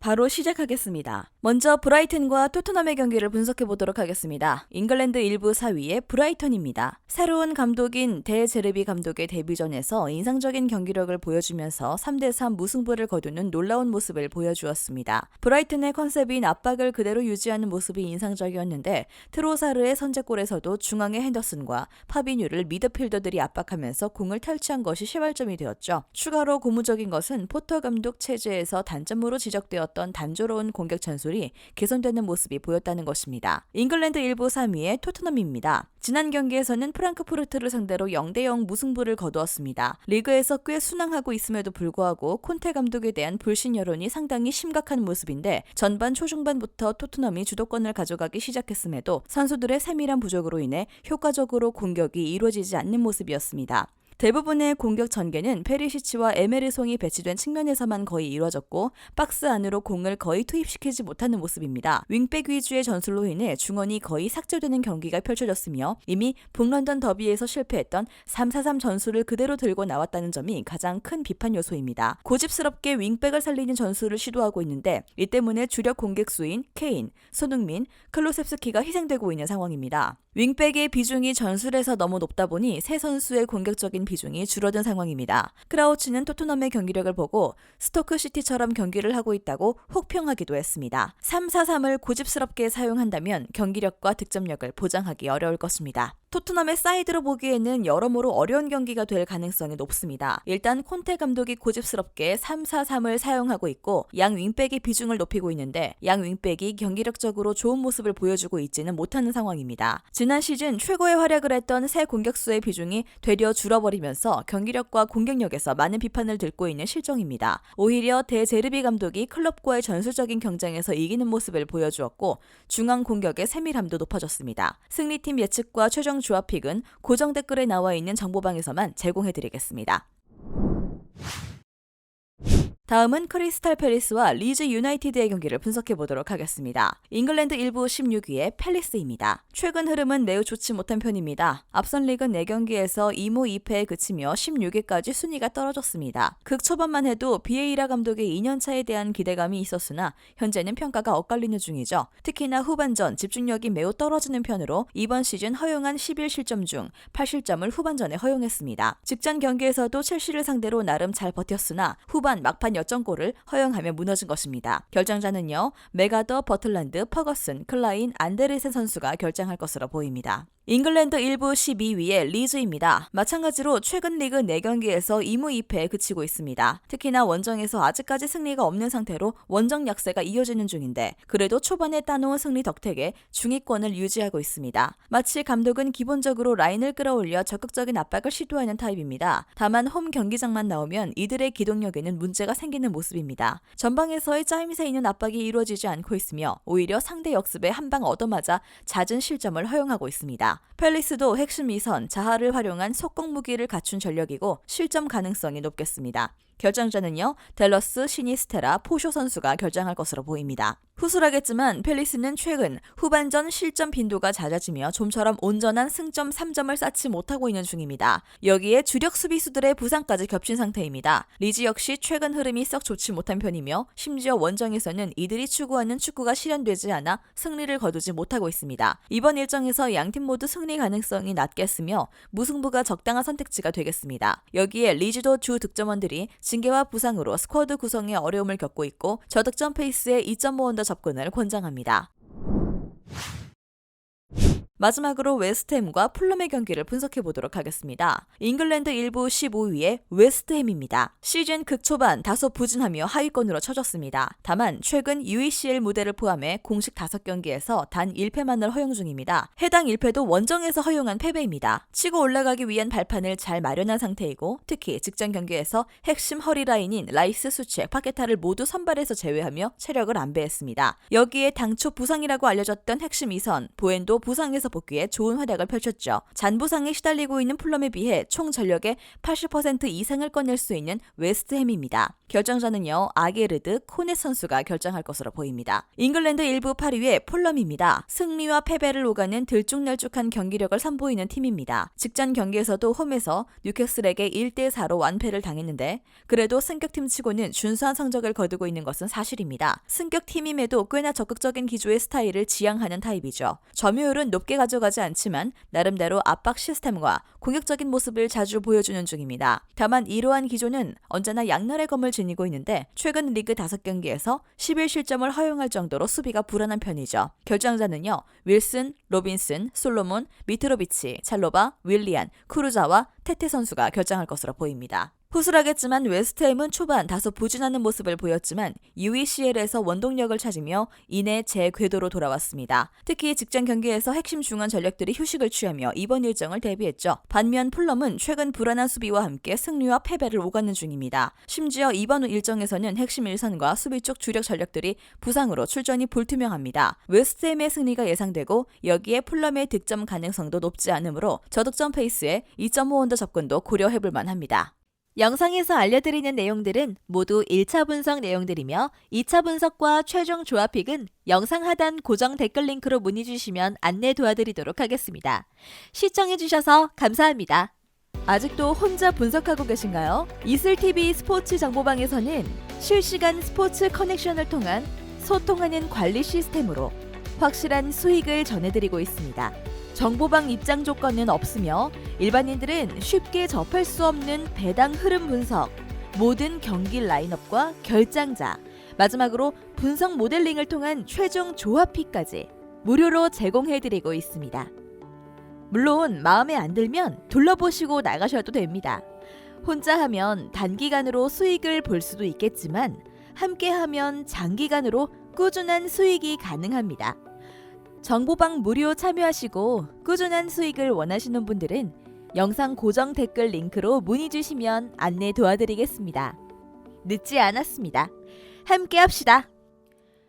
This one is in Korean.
바로 시작하겠습니다. 먼저 브라이튼과 토트넘의 경기를 분석해 보도록 하겠습니다. 잉글랜드 1부 4위의 브라이턴입니다. 새로운 감독인 데 제르비 감독의 데뷔전에서 인상적인 경기력을 보여주면서 3대3 무승부를 거두는 놀라운 모습을 보여주었습니다. 브라이튼의 컨셉인 압박을 그대로 유지하는 모습이 인상적이었는데 트로사르의 선제골에서도 중앙의 핸더슨과 파비뉴를 미드필더들이 압박하면서 공을 탈취한 것이 시발점이 되었죠. 추가로 고무적인 것은 포터 감독 체제에서 단점으로 지적되었던 단조로운 공격 전술이 개선되는 모습이 보였다는 것입니다. 잉글랜드 1부 3위의 토트넘입니다. 지난 경기에서는 프랑크푸르트를 상대로 0대0 무승부를 거두었습니다. 리그에서 꽤 순항하고 있음에도 불구하고 콘테 감독에 대한 불신 여론이 상당히 심각한 모습인데 전반 초중반부터 토트넘이 주도권을 가져가기 시작했음에도 선수들의 세밀한 부족으로 인해 효과적으로 공격이 이루어지지 않는 모습이었습니다. 대부분의 공격 전개는 페리시치와 에메르송이 배치된 측면에서만 거의 이루어졌고 박스 안으로 공을 거의 투입시키지 못하는 모습입니다. 윙백 위주의 전술로 인해 중원이 거의 삭제되는 경기가 펼쳐졌으며 이미 북런던 더비에서 실패했던 3-4-3 전술을 그대로 들고 나왔다는 점이 가장 큰 비판 요소입니다. 고집스럽게 윙백을 살리는 전술을 시도하고 있는데 이 때문에 주력 공격수인 케인, 손흥민, 클로셉스키가 희생되고 있는 상황입니다. 윙백의 비중이 전술에서 너무 높다 보니 세 선수의 공격적인 비중이 줄어든 상황입니다. 크라우치는 토트넘의 경기력을 보고 스토크시티처럼 경기를 하고 있다고 혹평하기도 했습니다. 3-4-3을 고집스럽게 사용한다면 경기력과 득점력을 보장하기 어려울 것입니다. 토트넘의 사이드로 보기에는 여러모로 어려운 경기가 될 가능성이 높습니다. 일단 콘테 감독이 고집스럽게 3-4-3을 사용하고 있고 양 윙백의 비중을 높이고 있는데 양 윙백이 경기력적으로 좋은 모습을 보여주고 있지는 못하는 상황입니다. 지난 시즌 최고의 활약을 했던 새 공격수의 비중이 되려 줄어버리면서 경기력과 공격력에서 많은 비판을 듣고 있는 실정입니다. 오히려 데 제르비 감독이 클럽과의 전술적인 경쟁에서 이기는 모습을 보여주었고 중앙 공격의 세밀함도 높아졌습니다. 승리팀 예측과 최종 조합픽은 고정 댓글에 나와 있는 정보방에서만 제공해드리겠습니다. 다음은 크리스탈 팰리스와 리즈 유나이티드의 경기를 분석해보도록 하겠습니다. 잉글랜드 1부 16위의 팰리스입니다. 최근 흐름은 매우 좋지 못한 편입니다. 앞선 리그 4경기에서 2무 2패에 그치며 16위까지 순위가 떨어졌습니다. 극초반만 해도 비에이라 감독의 2년차에 대한 기대감이 있었으나 현재는 평가가 엇갈리는 중이죠. 특히나 후반전 집중력이 매우 떨어지는 편으로 이번 시즌 허용한 11실점 중 8실점을 후반전에 허용했습니다. 직전 경기에서도 첼시를 상대로 나름 잘 버텼으나 후반 막판 역전골을 허용하며 무너진 것입니다. 결정자는요. 메가더, 버틀란드, 퍼거슨, 클라인, 안데르센 선수가 결정할 것으로 보입니다. 잉글랜드 1부 12위의 리즈입니다. 마찬가지로 최근 리그 4경기에서 2무 2패에 그치고 있습니다. 특히나 원정에서 아직까지 승리가 없는 상태로 원정 약세가 이어지는 중인데 그래도 초반에 따놓은 승리 덕택에 중위권을 유지하고 있습니다. 마치 감독은 기본적으로 라인을 끌어올려 적극적인 압박을 시도하는 타입입니다. 다만 홈 경기장만 나오면 이들의 기동력에는 문제가 생기는 모습입니다. 전방에서의 짜임새 있는 압박이 이루어지지 않고 있으며 오히려 상대 역습에 한 방 얻어맞아 잦은 실점을 허용하고 있습니다. 팰리스도 핵심 이선, 자하를 활용한 속공 무기를 갖춘 전력이고 실점 가능성이 높겠습니다. 결정자는요. 델러스, 시니스테라, 포쇼 선수가 결정할 것으로 보입니다. 후술하겠지만 팰리스는 최근 후반전 실점 빈도가 잦아지며 좀처럼 온전한 승점 3점을 쌓지 못하고 있는 중입니다. 여기에 주력 수비수들의 부상까지 겹친 상태입니다. 리즈 역시 최근 흐름이 썩 좋지 못한 편이며 심지어 원정에서는 이들이 추구하는 축구가 실현되지 않아 승리를 거두지 못하고 있습니다. 이번 일정에서 양팀 모두 승리 가능성이 낮겠으며 무승부가 적당한 선택지가 되겠습니다. 여기에 리즈도 주 득점원들이 징계와 부상으로 스쿼드 구성에 어려움을 겪고 있고 저득점 페이스에 2.5언더 접근을 권장합니다. 마지막으로 웨스트햄과 풀럼의 경기를 분석해보도록 하겠습니다. 잉글랜드 1부 15위의 웨스트햄입니다. 시즌 극초반 다소 부진하며 하위권으로 처졌습니다. 다만 최근 UECL 무대를 포함해 공식 5경기에서 단 1패만을 허용 중입니다. 해당 1패도 원정에서 허용한 패배입니다. 치고 올라가기 위한 발판을 잘 마련한 상태이고 특히 직전 경기에서 핵심 허리라인인 라이스, 수체, 파케타를 모두 선발에서 제외하며 체력을 안배했습니다. 여기에 당초 부상이라고 알려졌던 핵심 이선, 보엔도 부상에서 복귀에 좋은 활약을 펼쳤죠. 잔부상에 시달리고 있는 풀럼에 비해 총 전력의 80% 이상을 꺼낼 수 있는 웨스트햄입니다. 결정자는요, 아게르드 코넷 선수가 결정할 것으로 보입니다. 잉글랜드 1부 8위의 풀럼입니다. 승리와 패배를 오가는 들쭉날쭉한 경기력을 선보이는 팀입니다. 직전 경기에서도 홈에서 뉴캐슬에게 1대4로 완패를 당했는데 그래도 승격팀치고는 준수한 성적을 거두고 있는 것은 사실입니다. 승격팀임에도 꽤나 적극적인 기조의 스타일을 지향하는 타입이죠. 점유율은 높게 가져가지 않지만 나름대로 압박 시스템과 공격적인 모습을 자주 보여주는 중입니다. 다만 이러한 기조는 언제나 양날의 검을 지니고 있는데 최근 리그 5경기에서 11실점을 허용할 정도로 수비가 불안한 편이죠. 결정자는요, 윌슨, 로빈슨, 솔로몬, 미트로비치, 찰로바, 윌리안, 쿠루자와 테테 선수가 결정할 것으로 보입니다. 후술하겠지만 웨스트햄은 초반 다소 부진하는 모습을 보였지만 UECL에서 원동력을 찾으며 이내 재궤도로 돌아왔습니다. 특히 직전 경기에서 핵심 중원 전력들이 휴식을 취하며 이번 일정을 대비했죠. 반면 풀럼은 최근 불안한 수비와 함께 승리와 패배를 오가는 중입니다. 심지어 이번 일정에서는 핵심 일선과 수비 쪽 주력 전력들이 부상으로 출전이 불투명합니다. 웨스트햄의 승리가 예상되고 여기에 풀럼의 득점 가능성도 높지 않으므로 저득점 페이스에 2.5언더 접근도 고려해볼 만합니다. 영상에서 알려드리는 내용들은 모두 1차 분석 내용들이며 2차 분석과 최종 조합픽은 영상 하단 고정 댓글 링크로 문의 주시면 안내 도와드리도록 하겠습니다. 시청해주셔서 감사합니다. 아직도 혼자 분석하고 계신가요? 이슬TV 스포츠 정보방에서는 실시간 스포츠 커넥션을 통한 소통하는 관리 시스템으로 확실한 수익을 전해드리고 있습니다. 정보방 입장 조건은 없으며 일반인들은 쉽게 접할 수 없는 배당 흐름 분석, 모든 경기 라인업과 결장자, 마지막으로 분석 모델링을 통한 최종 조합픽까지 무료로 제공해드리고 있습니다. 물론 마음에 안 들면 둘러보시고 나가셔도 됩니다. 혼자 하면 단기간으로 수익을 볼 수도 있겠지만 함께하면 장기간으로 꾸준한 수익이 가능합니다. 정보방 무료 참여하시고 꾸준한 수익을 원하시는 분들은 영상 고정 댓글 링크로 문의 주시면 안내 도와드리겠습니다. 늦지 않았습니다. 함께 합시다.